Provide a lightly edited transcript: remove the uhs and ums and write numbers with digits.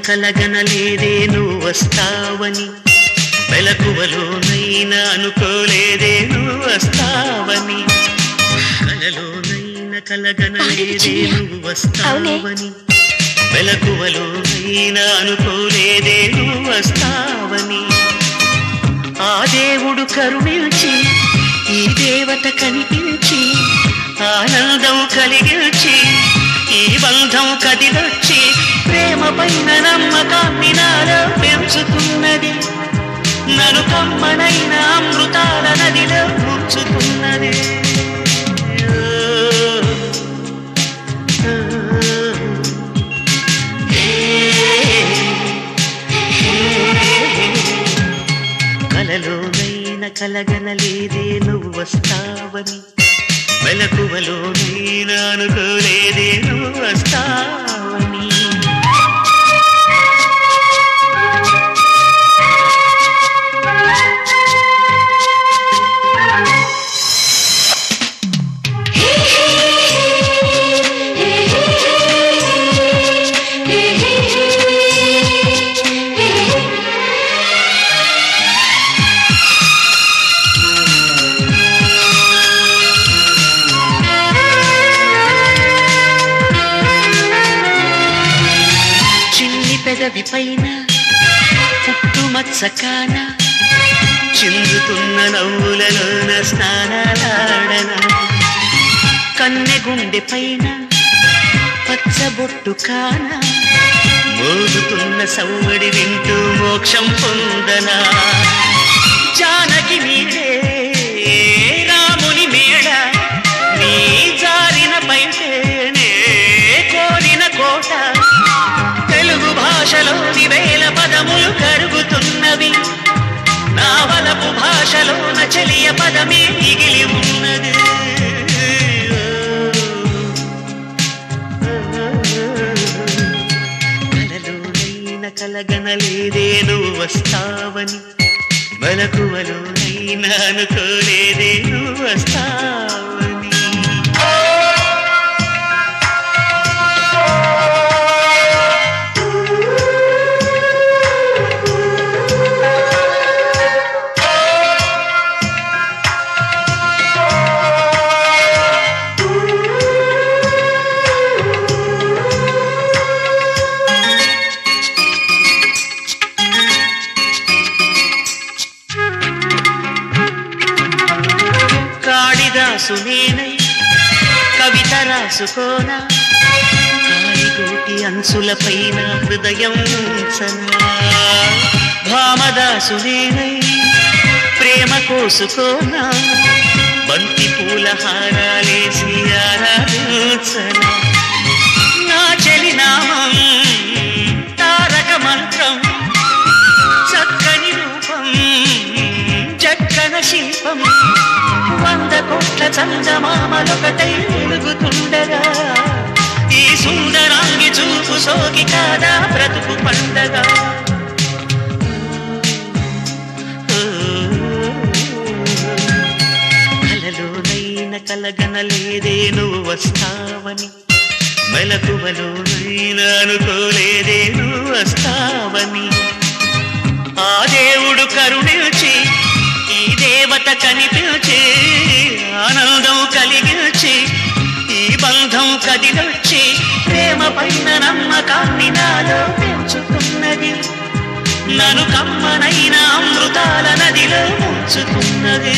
కలగనలేదే నువ్వు వస్తావని, మెలకువలోనైనా అనుకోలేదే నువ్వు వస్తావని, కలలోనైనా కలగనలేదే నువ్వు వస్తావని, మెలకువలోనైనా అనుకోలేదే నువ్వు వస్తావని. ఆ దేవుడు కరుణించి ఈ దేవత కనిపించి ఆనందం కలిగించి ఈ బంధం కదిలొచ్చి ప్రేమ పైన నమ్మకాన్ని నాలో పెంచుతున్నది, నన్ను కమ్మనైన అమృతాల నదిలో ముంచుతున్నది. కలలోనైనా కలగనలేదే నువ్వు వస్తావని, మెలకువలోనైనా అనుకోలేదే నువ్వు వస్తావని. పెదవి పైన పుట్టుమచ్చకాన చిందుతున్న నవ్వులలోన స్నానాలాడన, కన్నె గుండె పైన పచ్చబొట్టు కాన మోగుతున్న సవ్వడి వింటూ మోక్షం పొందనా. జానకి మీరే రాముని మేడ నీ జారిన పైనే కోరిన కోట, తెలుగు భాషలోని వేల పదములు కరుగుతున్నవి, నా వలపు భాషలోన చెలియ పదమే మిగిలి ఉన్నది. కలలోనైనా కలగనలేదే నువ్వు వస్తావని, మెలకువలోనైనా అనుకోలేదే నువ్వు వస్తావని. నేనై కవిత రాసుకోనా, కాలిగోటి అంచుల పైన హృదయం ఉంచనా. భామదాసు నేనై ప్రేమ కోసుకోనా, బంతి పూల హారాలేసి ఆరాధించనా. నా చెలి నామం తారక మంత్రం, చక్కని రూపం చక్కన శిల్పం, 100 కోట్ల చందమామలొకటై వెలుగుతుండగా ఈ సుందరాంగి చూపు సోకి కాదా బ్రతుకు పండగా. కలలోనైనా కలగనలేదే నువ్వు వస్తావని, మెలకువలోనైనా అనుకోలేదే నువ్వు వస్తావని. ఆ దేవుడు కరుణించి ఈ దేవత కనిపించి ఆనందం కలిగించి ఈ బంధం కదిలొచ్చి ప్రేమ పైన నమ్మకాన్ని నాలో పెంచుతున్నది, నన్ను కమ్మనైన అమృతాల నదిలో ముంచుతున్నది.